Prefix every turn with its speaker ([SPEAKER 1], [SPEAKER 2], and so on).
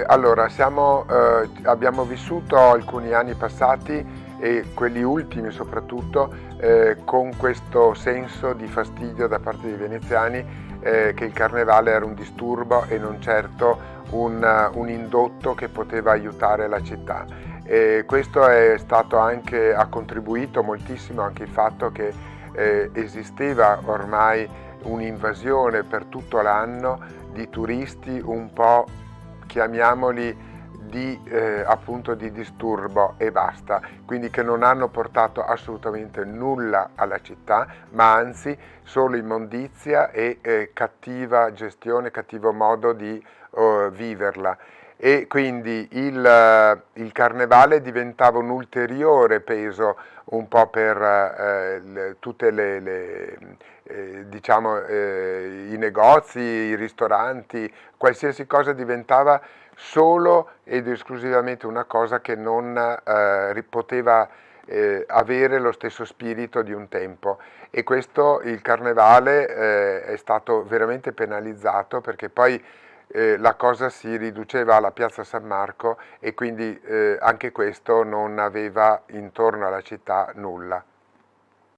[SPEAKER 1] Allora, abbiamo vissuto alcuni anni passati e quelli ultimi soprattutto con questo senso di fastidio da parte dei veneziani che il carnevale era un disturbo e non certo un indotto che poteva aiutare la città. E questo ha contribuito moltissimo anche il fatto che esisteva ormai un'invasione per tutto l'anno di turisti un po', chiamiamoli, appunto di disturbo e basta, quindi che non hanno portato assolutamente nulla alla città, ma anzi solo immondizia e cattiva gestione, cattivo modo di viverla. E quindi il carnevale diventava un ulteriore peso un po' per tutte diciamo, i negozi, i ristoranti, qualsiasi cosa diventava solo ed esclusivamente una cosa che non poteva avere lo stesso spirito di un tempo, e questo il carnevale è stato veramente penalizzato, perché poi la cosa si riduceva alla piazza San Marco e quindi anche questo non aveva intorno alla città nulla.